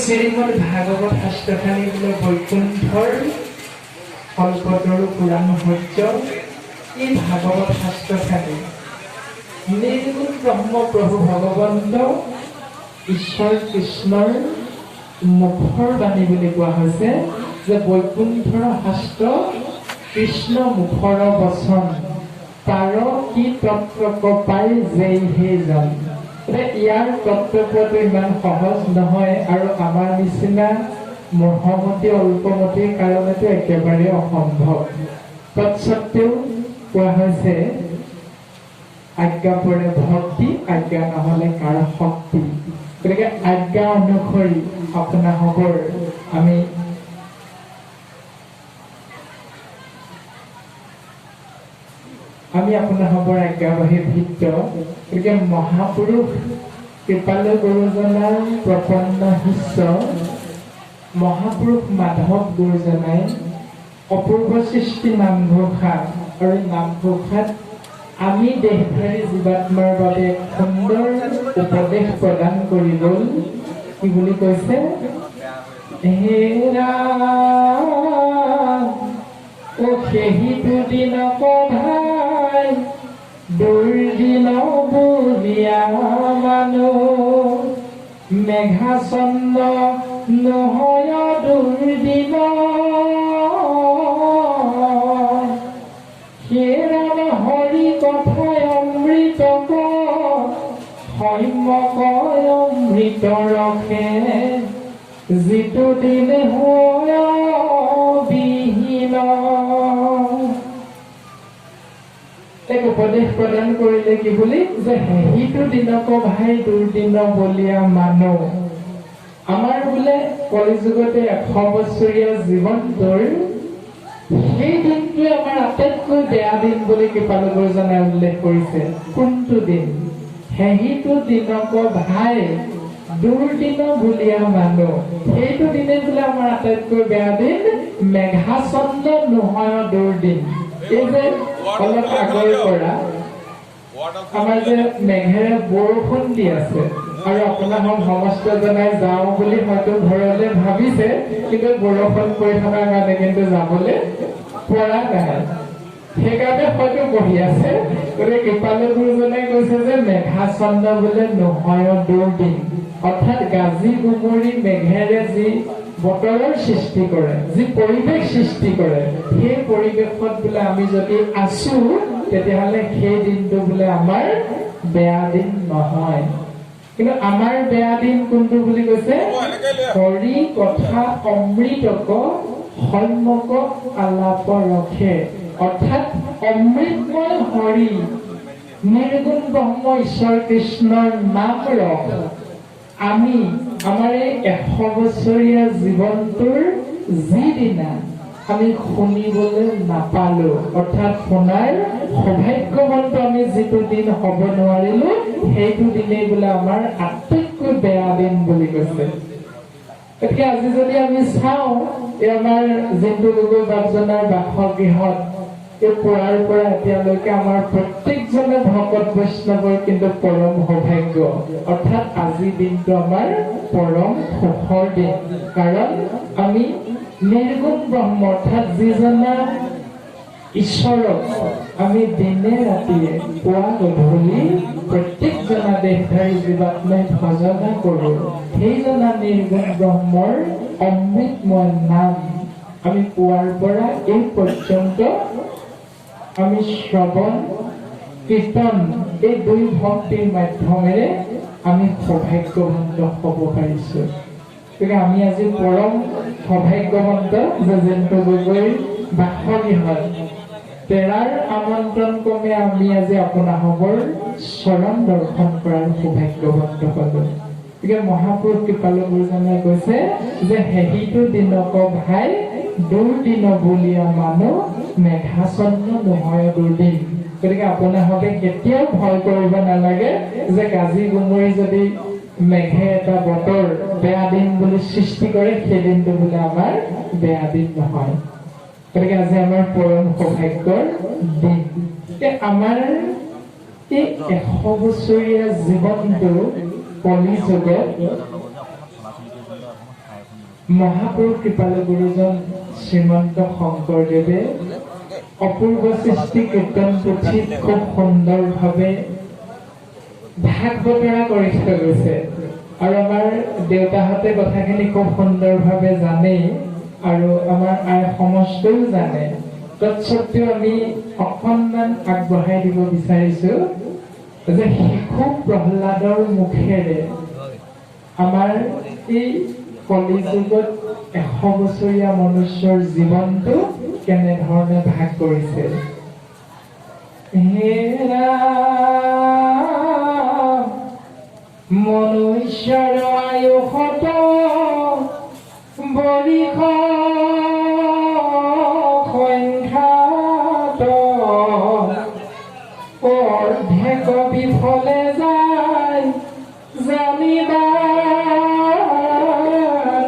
শ্ৰীমদ ভাগৱত শাস্ত্ৰখানি বোলে বৈকুণ্ঠৰ কল্পতৰু পুৰাণ সত্য। এই ভাগৱত শাস্ত্ৰখানি নিৰ্গুণ ব্ৰহ্ম প্ৰভু ভগৱন্ত ঈশ্বৰ কৃষ্ণৰ মুখৰ বাণী বুলি কোৱা হৈছে যে বৈকুণ্ঠৰ শাস্ত্ৰ কৃষ্ণ মুখৰ বচন তাৰ কি তত্ত্ব কপাই যেই হে জান। ইয়াৰ তত্ত্বটো ইমান সহজ নহয় আৰু আমাৰ নিচিনা মহামতী অল্পমতীৰ কাৰণেতো একেবাৰে অসম্ভৱ। তৎসত্বেও কোৱা হৈছে আজ্ঞা পৰে ভক্তি, আজ্ঞা নহলে কাৰ শক্তি। গতিকে আজ্ঞা অনুসৰি আপোনাসকল আমি আপোনাসকলৰ আজ্ঞাবাহী ভিত্ত। গতিকে মহাপুৰুষ কৃপালু গুৰুজনাৰ প্ৰপন্ন শিষ্য মহাপুৰুষ মাধৱ গুৰুজনাই অপূৰ্ব সৃষ্টি নামঘোষা আৰু নামঘোষাত আমি দেহধাৰী জীৱাত্মাৰ বাবে সুন্দৰ উপদেশ প্ৰদান কৰি গ'ল। কি বুলি কৈছে? হেৰা ও সেহি দুদিন কভাই দুৰ্দিন বুলিয়া মানুহ মেঘাচন্দ নহয় দুৰ্দিন হেৰাম হৰি কথাই অমৃত সম্যক অমৃত ৰখে যিটো দিন হয় বিহীন। এক উপদেশ প্ৰদান কৰিলে কি বুলি যে সেইটো দিনক ভাই দুৰ্দিন বলীয়া মানুহ। আমাৰ বোলে কলিযুগতে 100 বছৰীয়া জীৱনটোৰ সেই দিনটোৱে আমাৰ আটাইতকৈ বেয়া দিন বুলি কৃপালু গুৰুজনাই উল্লেখ কৰিছে। কোনটো দিন? সেইটো দিনক ভাই দুৰ্দিন বলীয়া মানুহ। সেইটো দিনে বোলে আমাৰ আটাইতকৈ বেয়া দিন, মেঘাচন্দ নহয় দুৰ্দিন। এই যে অলপ আগৰ পৰা আমাৰ যে মেঘেৰে বৰষুণ দি আছে আৰু আপোনালোক সমস্ত জনাই যাওঁ বুলি হয়তো ঘৰলৈ ভাবিছে, কিন্তু বৰষুণ পৰি থকাৰ কাৰণে কিন্তু যাবলৈ পৰা নাই। সেইকাৰণে হয়তো বহি আছে। গতিকে কৃপালু গুৰুজনাই কৈছে যে মেঘাচন্দ বোলে নহয় দুৰ্দিন, অৰ্থাৎ গাজি গুমৰি মেঘেৰে যি বতৰৰ সৃষ্টি কৰে, যি পৰিৱেশ সৃষ্টি কৰে, সেই পৰিৱেশত বোলে আমি যদি আছো তেতিয়াহ'লে সেই দিনটো বোলে আমাৰ বেয়া দিন নহয়। কিন্তু আমাৰ বেয়া দিন কোনটো বুলি কৈছে? হৰি কথা অমৃতক সম্যক আলাপ ৰখে, অৰ্থাৎ অমৃতময় হৰি নিৰ্গুণ ব্ৰহ্ম ঈশ্বৰ কৃষ্ণৰ নাম ৰখ আমি আমাৰ এই 100 বছৰীয়া জীৱনটোৰ যিদিনা আমি শুনিবলৈ নাপালো, অৰ্থাৎ শুনাৰ সৌভাগ্যৱন্ত আমি যিটো দিন হ'ব নোৱাৰিলো, সেইটো দিনেই বোলে আমাৰ আটাইতকৈ বেয়া দিন বুলি কৈছে। গতিকে আজি যদি আমি চাওঁ এই আমাৰ জিন্তু গগৈ বাপজনাৰ বাসগৃহত এই পুৱাৰ পৰা এতিয়ালৈকে আমাৰ প্ৰত্যেকজনে ভকত বৈষ্ণৱৰ কিন্তু পৰম সৌভাগ্য, অৰ্থাৎ আজিৰ দিনটো আমাৰ পৰম সুখৰ দিন। কাৰণ আমি নিৰ্গুণ ব্ৰহ্ম অৰ্থাৎ যিজনা ঈশ্বৰক আমি দিনে ৰাতিয়ে পুৱা গধূলি প্ৰত্যেকজনা দেহধাৰী জীৱাত্মাই ভজনা কৰো, সেইজনা নিৰ্গুণ ব্ৰহ্মৰ অমৃতময় নাম আমি পুৱাৰ পৰা এই পৰ্যন্ত আমি শ্ৰৱণ কীৰ্তন এই দুই ভক্তিৰ মাধ্যমেৰে আমি সৌভাগ্যৱন্ত হ'ব পাৰিছো। গতিকে আমি আজি পৰম সৌভাগ্যৱন্ত যে জিন্তু গগৈৰ বাসগৃহত তেৰাৰ আমন্ত্ৰণ ক্ৰমে আমি আজি আপোনাসকলৰ চৰণ দৰ্শন কৰাৰ সৌভাগ্যৱন্ত হলো। গতিকে মহাপুৰুষ কৃপালু গুৰুজনাই কৈছে যে সেইটো দিনক ভাই দুৰ্দিন বলীয়া মানুহ মেঘাচন্দ নহয় দুৰ্দিন। গতিকে আপোনালোকে কেতিয়াও ভয় কৰিব নালাগে যে গাজি গুমৰি যদি মেঘে এটা বতৰ বেয়া দিন বুলি সৃষ্টি কৰে, সেই দিনটো বোলে আমাৰ বেয়া দিন নহয়। গতিকে আজি আমাৰ পৰম সৌভাগ্যৰ দিন। আমাৰ এই 100 বছৰীয়া জীৱনটো কলিযুগত মহাপুৰুষ কৃপালু গুৰুজন শ্ৰীমন্ত শংকৰদেৱে অপূৰ্ব সৃষ্টি কীৰ্তন পুথিত খুব সুন্দৰভাৱে ভাগ বতৰা কৰি থৈ গৈছে আৰু আমাৰ দেউতাহঁতে কথাখিনি খুব সুন্দৰভাৱে জানেই আৰু আমাৰ আই সমাজটোও জানে। তৎসত্ত্বেও আমি অকণমান আগবঢ়াই দিব বিচাৰিছো যে শিশু প্ৰহ্লাদৰ মুখেৰে আমাৰ এই কলিযুগত 100 বছৰীয়া মনুষ্যৰ জীৱনটো কেনেধৰণে ভাগ কৰিছে। মনুষ্যৰ আয়ুসত বৰিষ সংখ্যাত অৰ্ধেক বিফলে যায় জানিবা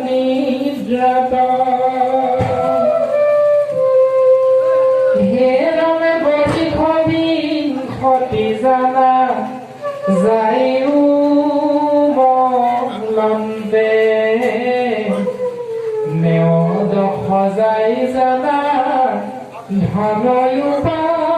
নিদ্ৰাত। হেৰমে বৰিষ বিংশতি জানা যায়ো মলন্দে নেওদশ যায় জানা ধনয়ো পাৰ্যন্তে।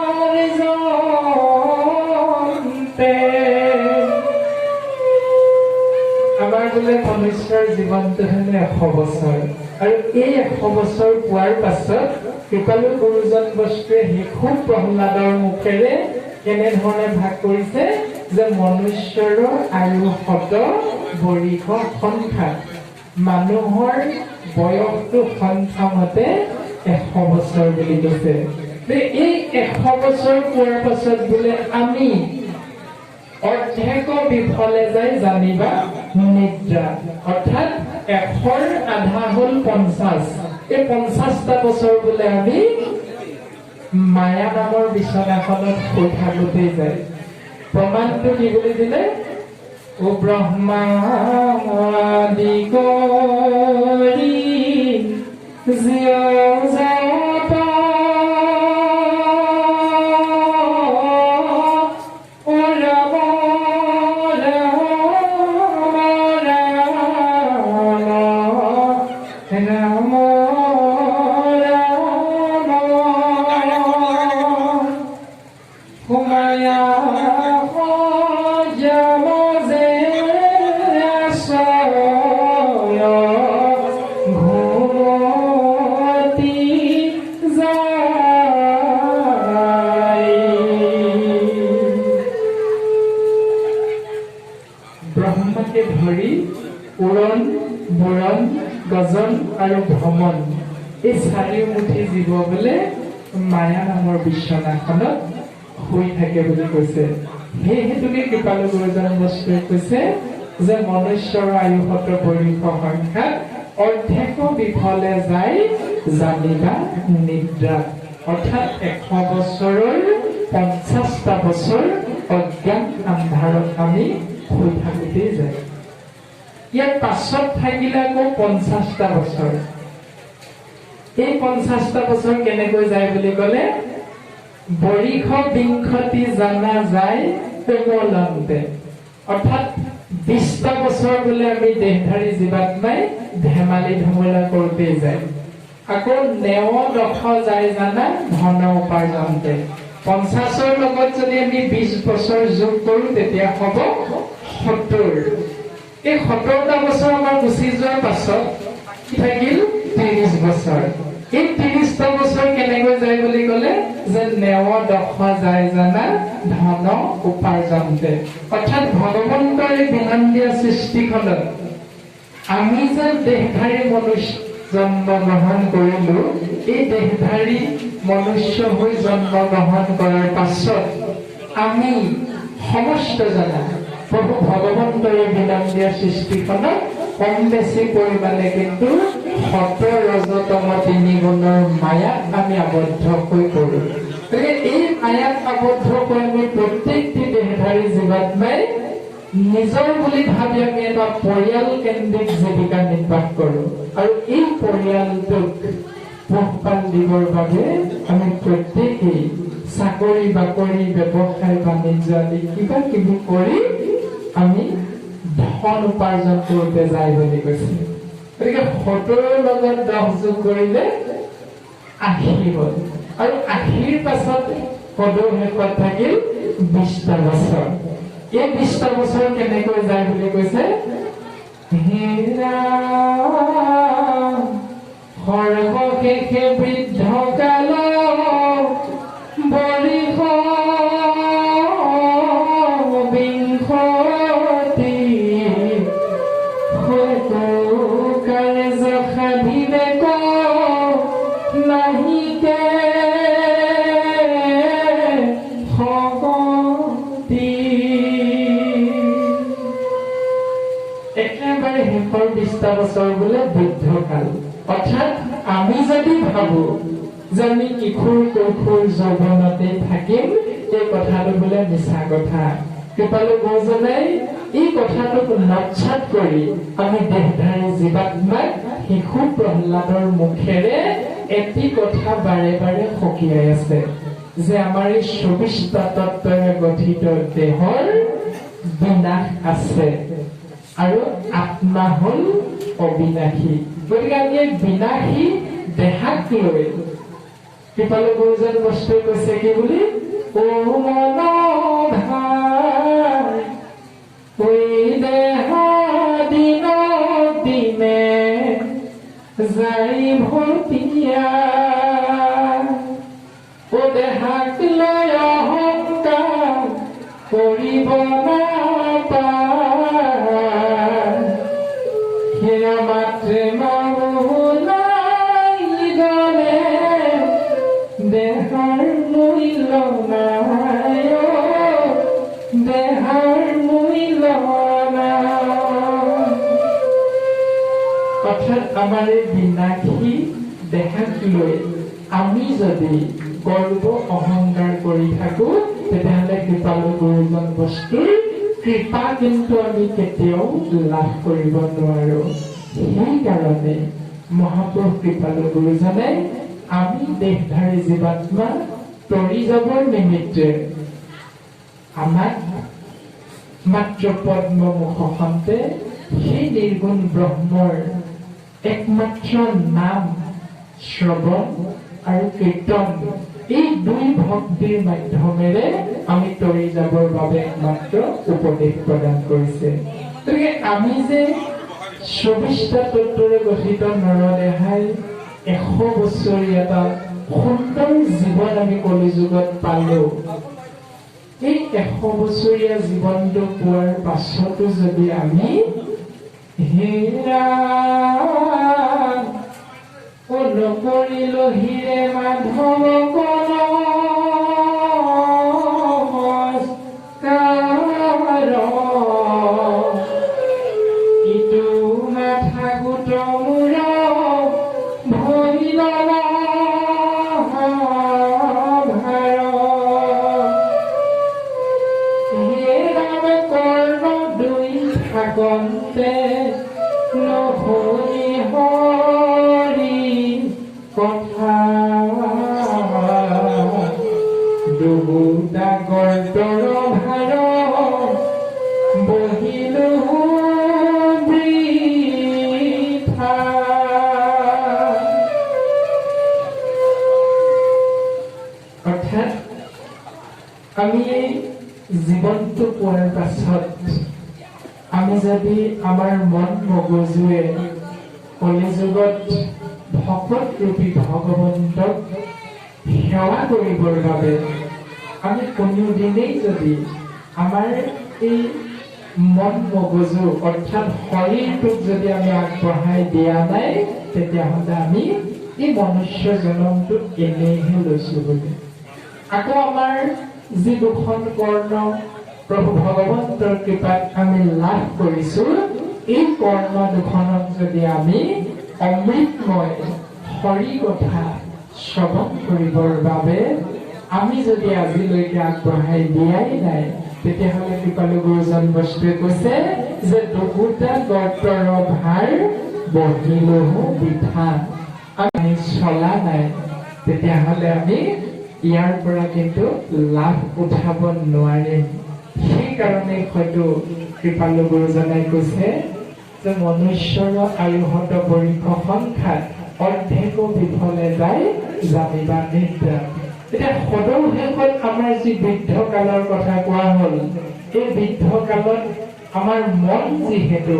আমাৰ বোলে মনুষ্যৰ জীৱনটো হেনো 100 বছৰ আৰু এই 100 বছৰ পোৱাৰ পাছত কৃপালু গুৰুজন বস্তুৱে শিশু প্ৰহ্লাদৰ মুখেৰে কেনেধৰণে ভাগ কৰিছে যে মনুষ্যৰ আয়ুসত বৰিষ সংখ্যাত মানুহৰ বয়সটো সংখ্যা মতে 100 বছৰ বুলি কৈছে। এই 100 বছৰ পোৱাৰ পাছত বোলে আমি অৰ্ধেক বিফলে যায় জানিবা নিদ্ৰা, অৰ্থাৎ 100ৰ আধা হ'ল 50। এই 50টা বছৰ বোলে আমি মায়া নামৰ বিচনাখনত শুই থাকোঁতেই যায়। প্ৰমাণটো কি বুলি দিলে? ও ব্ৰহ্মাদি কৰি জীৱ ব্ৰহ্মাকে ধৰি উৰণ বৰণ গজন আৰু ভ্ৰমণ এই চাৰিওমুঠি জীৱ বোলে মায়া নামৰ বিচনাখনত শুই থাকে বুলি কৈছে। সেই হেতুকে কৃপালু গুৰুজন বস্তুৱে কৈছে যে মনুষ্যৰ আয়ুসত বৰিষ সংখ্যাত অৰ্ধেক বিফলে যায় জানিবা নিদ্ৰাত, অৰ্থাৎ 100 বছৰৰ 50টা বছৰ অজ্ঞান আন্ধাৰত আমি শুই থাকোঁতেই যায়। ইয়াৰ পাছত থাকিলে আকৌ 50টা বছৰ। এই 50টা বছৰ কেনেকৈ যায় বুলি ক'লে বৰিষ বিংশতি জানা যায় কোমলন্তে, অৰ্থাৎ 20টা বছৰ বোলে আমি দেহধাৰী জীৱাত্মাই ধেমালি ধুমুলা কৰোঁতেই যায়। আকৌ নেওদশ যায় জানা ধন উপাৰ্জনতে, 50ৰ লগত যদি আমি 20 বছৰ যোগ কৰোঁ তেতিয়া হ'ব 70। এই 70টা বছৰ আমাৰ গুচি যোৱাৰ পাছত কি থাকিল 30 বছৰ। এই 30টা বছৰ কেনেকৈ যায় বুলি ক'লে যে নেওদশ যায় জানা ধন উপাৰ্জনতে, অৰ্থাৎ ভগৱন্তৰ এই বিনন্দীয় সৃষ্টিখনত আমি যে দেহধাৰী মনুষ্য জন্ম গ্ৰহণ কৰিলো, এই দেহধাৰী মনুষ্য হৈ জন্ম গ্ৰহণ কৰাৰ পাছত আমি সমস্ত জনা প্ৰভু ভগৱন্তৰ এই বিনন্দীয় সৃষ্টিখনত কম বেছি পৰিমাণে কিন্তু সত ৰজতম 3 গুণৰ মায়াত আমি আবদ্ধ হৈ পৰোঁ। এই মায়াত আবদ্ধ হৈ আমি প্ৰত্যেকটি দেহধাৰী জীৱাত্মাই নিজৰ বুলি ভাবি আমি এটা পৰিয়াল কেন্দ্ৰিক জীৱিকা নিৰ্বাহ কৰোঁ আৰু এই পৰিয়ালটোক পোহপাল দিবৰ বাবে আমি প্ৰত্যেকেই চাকৰি বাকৰি ব্যৱসায় বাণিজ্য আদি কিবা কিবি কৰি আমি ধন উপাৰ্জন কৰোঁতে যায় বুলি কৈছে। গতিকে 70 লগত 10 যোগ কৰিলে 80 হ'ল আৰু 80ৰ পাছত পদৰ শেষত থাকিল 20টা বছৰ। এই 20টা বছৰ কেনেকৈ যায় বুলি কৈছে, হেৰা সৰ্বশেষে বৃদ্ধ কাল বৰিষ বিংশতি কাৰ্য সাধিবেক নাহিকে শক্তি। একেবাৰে শেষৰ 20টা বছৰ বোলে বৃদ্ধকাল। অৰ্থাৎ আমি যদি ভাবো যে আমি কিশোৰ কৈশোৰ যৌৱনতে থাকিম, এই কথাটো বোলে মিছা কথা। কৃপালু গুৰুজনাই এই কথাটোক নচ্ছাত কৰি আমি দেহধাৰী জীৱাত্মাক শিশু প্ৰহ্লাদৰ মুখেৰে এটি কথা বাৰে বাৰে সকীয়াই আছে যে আমাৰ এই 24টা তত্ত্বৰে গঠিত দেহৰ বিনাশ আছে আৰু আত্মা হল অবিনাশী। গতিকে আমি এই বিনাশী দেহাক লৈ কৃপালু গুৰুজন বস্তুৱে কৈছে কি বুলি, ও মন ভাই ঐ দেহ দিন দিনে যাই ভটিয়া, ও দেহাক লৈ অহংকাৰ কৰিব নাপায়, সেয়া মাত্ৰে মামুলাই গলে দেহাৰ মূল্য নাই, দেহাৰ মূল্য নাই। অৰ্থাৎ আমাৰ এই বিনাশী দেহাক লৈ আমি যদি গৰ্ব অহংকাৰ কৰি থাকো, তেতিয়াহ'লে কৃপালু গুৰুজন বস্তুৰ কৃপা কিন্তু আমি কেতিয়াও লাভ কৰিব নোৱাৰো। সেইকাৰণে মহাপুৰুষ কৃপালু গুৰুজনে আমি দেহধাৰী জীৱাত্মা তৰি যাবৰ নিমিত্তে আমাক মাত্ৰ পদ্মমুখতে সেই নিৰ্গুণ ব্ৰহ্মৰ একমাত্ৰ নাম শ্ৰৱণ আৰু কীৰ্তন, এই দুই ভক্তিৰ মাধ্যমেৰে আমি তৰি যাবৰ বাবে একমাত্ৰ উপদেশ প্ৰদান কৰিছে। গতিকে আমি যে 24টা তত্ত্বৰে গঠিত নৰদেহাই 100 বছৰীয়া এটা সুন্দৰ জীৱন আমি কলিযুগত পালো। এই 100 বছৰীয়া জীৱনটো পোৱাৰ পাছতো যদি আমি হেৰা নকৰিলো হিৰে মাধৱ ইটো নাথাকোত মোৰ ভৰিল ভাৰ, হে ৰাম কৰ্ণ দুই থাকন্তে নহৰি হৰি কথা, দুটা গৰ্দৰ ভাৰ বহিলো বৃথা। অৰ্থাৎ আমি জীৱনটো পোৱাৰ পাছত আমি যদি আমাৰ মন মগজুৱে কলিযুগত ভকত ৰূপী ভগৱন্তক সেৱা কৰিবৰ বাবে আমি কোনোদিনেই যদি আমাৰ এই মন মগজু অৰ্থাৎ শৰীৰটোক যদি আমি আগবঢ়াই দিয়া নাই, তেতিয়াহ'লে আমি এই মনুষ্য জনমটো এনেহে লৈছো বুলি। আকৌ আমাৰ যি দুখন কৰ্ণ প্ৰভু ভগৱন্তৰ কৃপাত আমি লাভ কৰিছো, এই কৰ্ণ দুখনক যদি আমি অমৃতময় হৰি কথা শ্ৰৱণ কৰিবৰ বাবে আমি যদি আজিলৈকে আগবঢ়াই দিয়াই নাই, তেতিয়াহ'লে কৃপালু গুৰুজন বস্তুৱে কৈছে যে দুটা গৰ্তৰ ভাৰ বহিলহো বৃথা। আমি চলা নাই, তেতিয়াহ'লে আমি ইয়াৰ পৰা কিন্তু লাভ উঠাব নোৱাৰিম। সেইকাৰণে হয়তো কৃপালু গুৰুজনাই কৈছে যে মনুষ্যৰ আয়ুহত বৰিষ সংখ্যাত অৰ্ধেকো বিফলে যায় জানিবা নিদ্ৰা। এতিয়া সদৌ শেষত আমাৰ যি বৃদ্ধকালৰ কথা কোৱা হ'ল, এই বৃদ্ধকালত আমাৰ মন যিহেতু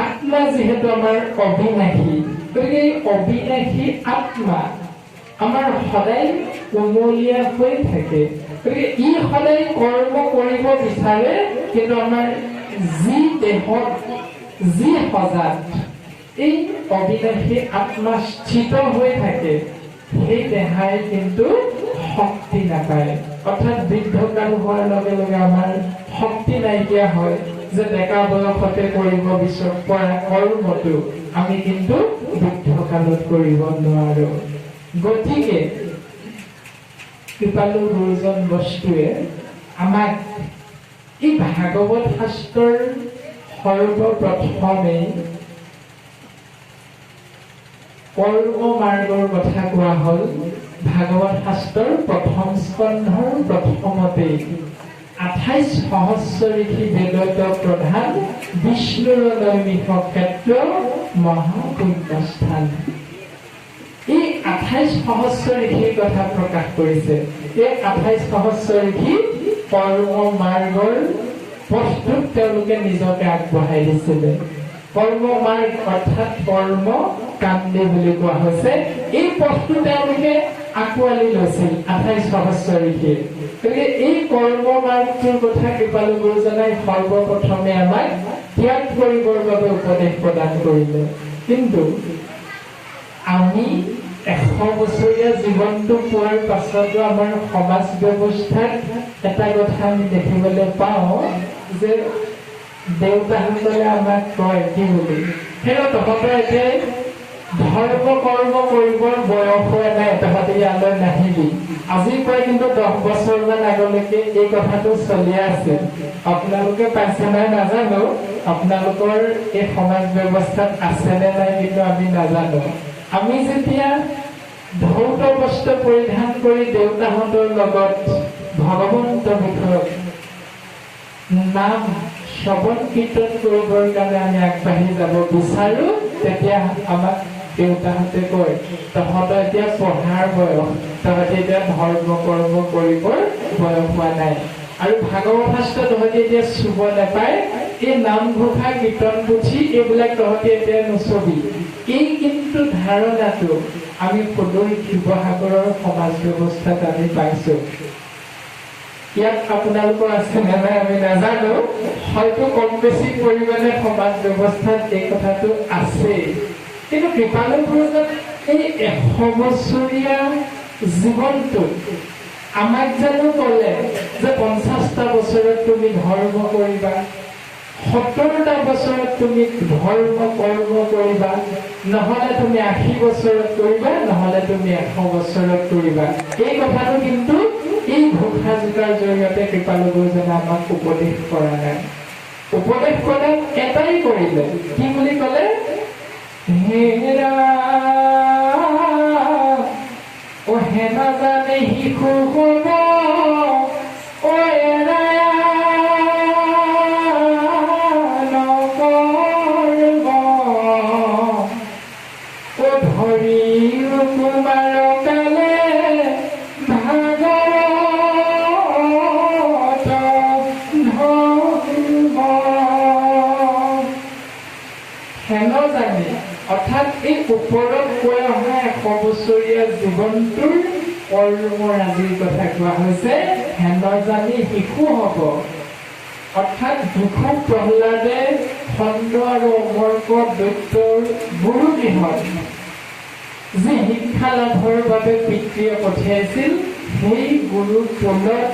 আত্মা যিহেতু আমাৰ অবিনাশী, গতিকে এই অবিনাশী আত্মা আমাৰ সদায় কোমলীয়া হৈ থাকে। গতিকে ই সদায় কৰ্ম কৰিব বিচাৰে, কিন্তু আমাৰ যি দেহত যি সজাত এই অবিনাশী আত্মা স্থিত হৈ থাকে, সেই দেহাই কিন্তু শক্তি নাপায়। অৰ্থাৎ বৃদ্ধকাল হোৱাৰ লগে লগে আমাৰ শক্তি নাইকিয়া হয়, যে ডেকা বয়সতে কৰিব পৰা কৰ্মটো আমি কিন্তু বৃদ্ধকালত কৰিব নোৱাৰো। গতিকে কৃপালু গুৰুজন বস্তুৱে আমাক এই ভাগৱত শাস্ত্ৰৰ সৰ্বপ্ৰথমে কৰ্ম মাৰ্গৰ কথা কোৱা হ'ল। ভাগৱত শাস্ত্ৰৰ প্ৰথম স্কন্ধৰ প্ৰথমতেই 28 সহস্ৰ ঋষি বেদত প্ৰধান বিষ্ণুৰ নৈমিষ ক্ষেত্ৰ মহাপুণ্যস্থান। এই 28 সহস্ৰ ঋষিৰ কথা প্ৰকাশ কৰিছে। এই 28 সহস্ৰ ঋষি কৰ্ম মাৰ্গৰ পথটোত তেওঁলোকে নিজকে আগবঢ়াই দিছিলে। কৰ্ম মাৰ্গ অৰ্থাৎ কৰ্ম কাণ্ডে বুলি কোৱা হৈছে। এই পথটো তেওঁলোকে আঁকোৱালি লৈছিল 28 সহস্ৰ ঋষিয়ে। গতিকে এই কৰ্ম মাৰ্গটোৰ কথা কৃপালু গুৰুজনাই সৰ্বপ্ৰথমে আমাক ত্যাগ কৰিবৰ বাবে উপদেশ প্ৰদান কৰিলে। কিন্তু আমি 100 বছৰীয়া জীৱনটো পোৱাৰ পাছতো আমাৰ সমাজ ব্যৱস্থাত এটা কথা আমি দেখিবলৈ পাওঁ যে দেউতাসকলে আমাক কয় কি বুলি, সেই তহঁতে এতিয়া ধৰ্ম কৰ্ম কৰিবৰ বয়স হোৱা নাই, তহঁতে ইয়ালৈ নাহিবি। আজিৰ পৰা কিন্তু 10 বছৰমান আগলৈকে এই কথাটো চলি আছে। আপোনালোকে পাইছে নাই নাজানো, আপোনালোকৰ এই সমাজ ব্যৱস্থাত আছে নে নাই কিন্তু আমি নাজানো। আমি যেতিয়া ধৌত বস্ত্ৰ পৰিধান কৰি দেউতাহঁতৰ লগত ভগৱন্তৰ বিষয়ত নাম শ্ৰৱণ কীৰ্তন কৰিবৰ কাৰণে আমি আগবাঢ়ি যাব বিচাৰো, তেতিয়া আমাক দেউতাহঁতে কয় তহঁতৰ এতিয়া পঢ়াৰ বয়স, তহঁতে এতিয়া ধৰ্ম কৰ্ম কৰিবৰ বয়স হোৱা নাই, আৰু ভাগৱত শাস্ত্ৰ তহঁতে এতিয়া চুব নাপায়, এই নামঘোষা কীৰ্তন পুথি এইবিলাক তহঁতে এতিয়া নচবি। এই কিন্তু ধাৰণাটো আমি সদৈ শিৱসাগৰৰ সমাজ ব্যৱস্থাত আমি পাইছো। ইয়াত আপোনালোকৰ আছে নে নাই আমি নাজানো, হয়তো কম বেছি পৰিমাণে সমাজ ব্যৱস্থাত এই কথাটো আছে। কিন্তু কৃপালু গুৰুজন এই 100 বছৰীয়া জীৱনটোত আমাক জানো ক'লে যে 50টা বছৰত তুমি ধৰ্ম কৰিবা, 70টা বছৰত তুমি ধৰ্ম কৰ্ম কৰিবা, নহলে তুমি 80 বছৰত কৰিবা, নহলে তুমি 100 বছৰত কৰিবা। এই কথাটো কিন্তু এই ঘোষা যোগাৰ জৰিয়তে কৃপালু গুৰুজনে আমাক উপদেশ কৰা নাই। উপদেশ প্ৰদান এটাই কৰিলে, কি বুলি ক'লে, হেৰা ও হে নাজানে শিশু হব ও এৰা নকৰব ও ধৰি কুমাৰ কালে ভাগৱত ধৰিব। হেন জানি অৰ্থাৎ এই ওপৰত কৈ অহা 100 বছৰীয়া জীৱনটোৰ কৰ্মৰাজিৰ কথা কোৱা হৈছে। হেন জানি শিশু হব অৰ্থাৎ শিশু প্ৰহ্লাদে খণ্ড আৰু অমৰ্ক দৈত্যৰ গুৰু গৃহত যি শিক্ষা লাভৰ বাবে পিতৃয়ে পঠিয়াইছিল, সেই গুৰুৰ কোলত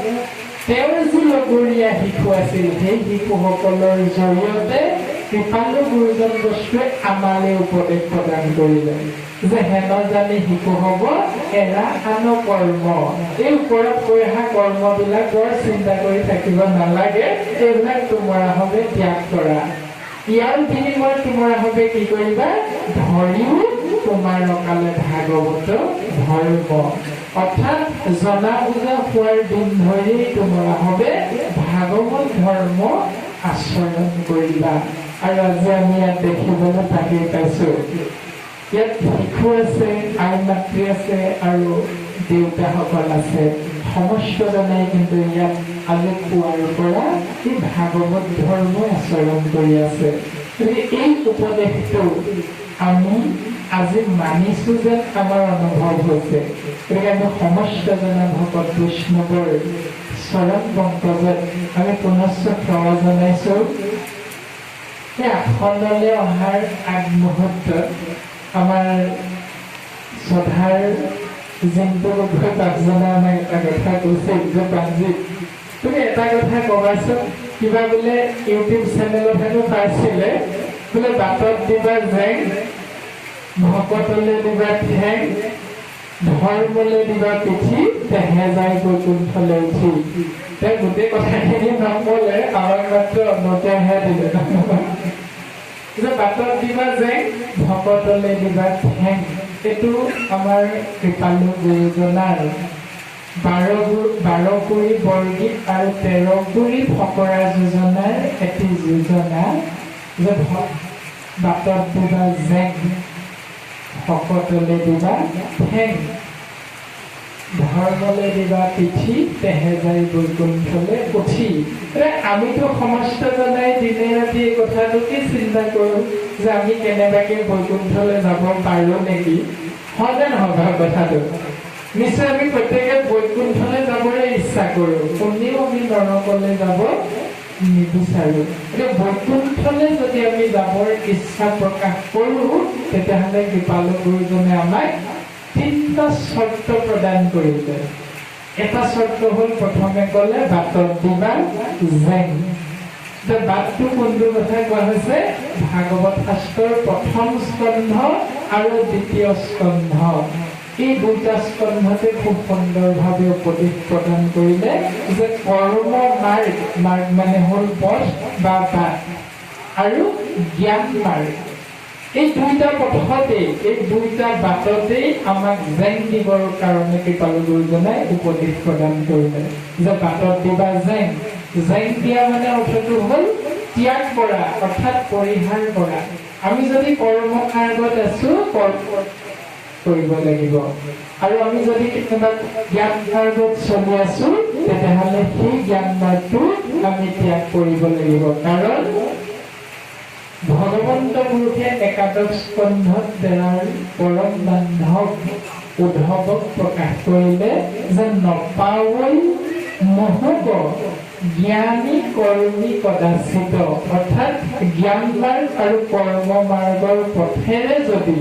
তেওঁৰ যি লগৰীয়া শিশু আছিল, সেই শিশুসকলৰ জৰিয়তে কৃপালু গুৰুজন বস্তুৱে আমালৈ উপদেশ প্ৰদান কৰিলে যে হেন জানি শিশু হব এৰা আন কৰ্ম। এই ওপৰত কৈ অহা কৰ্মবিলাক বৰ চিন্তা কৰি থাকিব নালাগে, এইবিলাক তোমাৰা হবে ত্যাগ কৰা। ইয়াৰ বিনিময়ত তোমাৰা হবে কি কৰিবা, ধৰিও তোমাৰ অকালে ভাগৱত ধৰ্ম। অৰ্থাৎ জনা বুজা হোৱাৰ দিন ধৰি তোমাৰা হবে ভাগৱত ধৰ্ম আচৰণ কৰিবা। আৰু আজি আমি ইয়াত দেখিবলৈ তাকেই পাইছোঁ। ইয়াত শিশু আছে, আই মাতৃ আছে আৰু দেউতাসকল আছে। সমস্তজনে কিন্তু ইয়াত আজি পুৱাৰ পৰা এই ভাগৱত ধৰ্ম আচৰণ কৰি আছে। গতিকে এই উপদেশটো আমি আজি মানিছো যেন আমাৰ অনুভৱ হৈছে। গতিকে আমি সমস্তজনে ভকত বৈষ্ণৱৰ চৰণ পংকজত আমি পুনশ্চ সেৱা জনাইছো। সেই আসনলৈ অহাৰ আগমুহূৰ্তত আমাৰ শ্ৰদ্ধাৰ জিন্তু প্ৰাৰ্থনা আমাক এটা কথা কৈছে যে প্ৰাণজিৎ, তুমি এটা কথা কবাচোন, কিবা বোলে ইউটিউব চেনেলত হেনো পাইছিলে বোলে বাটত দিবা জেং, ভকতলৈ দিবা ঠেং, ধৰ্মলৈ দিবা পিঠি, তেহে যায় বৈকুণ্ঠলৈ উঠি। তেওঁ গোটেই কথাখিনি নকলে, আমাক মাত্ৰ অন্যতহে দিলে। যে বাটত দিবা জেং, ভকতলৈ দিবা ঠেং, এইটো আমাৰ কৃপালু গুৰুজনাৰ 12 কুৰি বৰগীত আৰু 13 কুৰি ফকৰা যোজনাৰ এটি যোজনা। যে বাটত দিবা জেং, ভকতলৈ দিবা ঠেং, ধৰ্মলৈ দিবা পিঠি, তেহে যায় বৈকুণ্ঠলৈ উঠি। আমিতো সমস্তজনাই দিনে ৰাতি এই কথাটোকে চিন্তা কৰোঁ যে আমি কেনেবাকে বৈকুণ্ঠলৈ যাব পাৰোঁ নেকি। হয়নে নহয় বাৰু কথাটো? নিশ্চয় আমি প্ৰত্যেকে বৈকুণ্ঠলৈ যাবলৈ ইচ্ছা কৰোঁ, কোনেও আমি নৰকলৈ যাব নিবিচাৰোঁ। গতিকে বৈকুণ্ঠলৈ যদি আমি যাবৰ ইচ্ছা প্ৰকাশ কৰোঁ, তেতিয়াহ'লে কৃপালু গুৰুজনে আমাক 3টা চৰ্ত প্ৰদান কৰিলে। এটা চৰ্ত হ'ল, প্ৰথমে ক'লে বাটত দিবা জেং। বাটটো কোনটো কথা কোৱা হৈছে? ভাগৱত শাস্ত্ৰৰ 1ম স্কন্ধ আৰু 2য় স্কন্ধ। এই 2টা স্কন্ধতে খুব সুন্দৰভাৱে উপদেশ প্ৰদান কৰিলে যে কৰ্ম মাৰ্গ, মাৰ্গ মানে হ'ল পথ বা বাট, আৰু জ্ঞান মাৰ্গ। এই 2টা পথতেই, এই 2টা বাটতেই আমাক জেং দিবৰ কাৰণে কৃপালু গুৰুজনাই উপদেশ প্ৰদান কৰিলে যে বাটত দিবা জেং। জেং দিয়া মানে অৰ্থটো হ'ল ত্যাগ কৰা, অৰ্থাৎ পৰিহাৰ কৰা। আমি যদি কৰ্ম মাৰ্গত আছো, কৰ্ম কৰিব লাগিব, আৰু আমি যদি কেতিয়াবা জ্ঞান মাৰ্গত চলি আছো, তেতিয়াহ'লে সেই জ্ঞান মাৰ্গটো আমি ত্যাগ কৰিব লাগিব। কাৰণ ভগৱন্ত পুৰুষে 11 স্কন্ধত তেওঁৰ পৰম বান্ধৱ উদ্ধৱক প্ৰকাশ কৰিলে যে নপাৱৈ নহ'ব জ্ঞানী কৰ্মী কদাচিত। অৰ্থাৎ জ্ঞান মাৰ্গ আৰু কৰ্ম মাৰ্গৰ পথেৰে যদি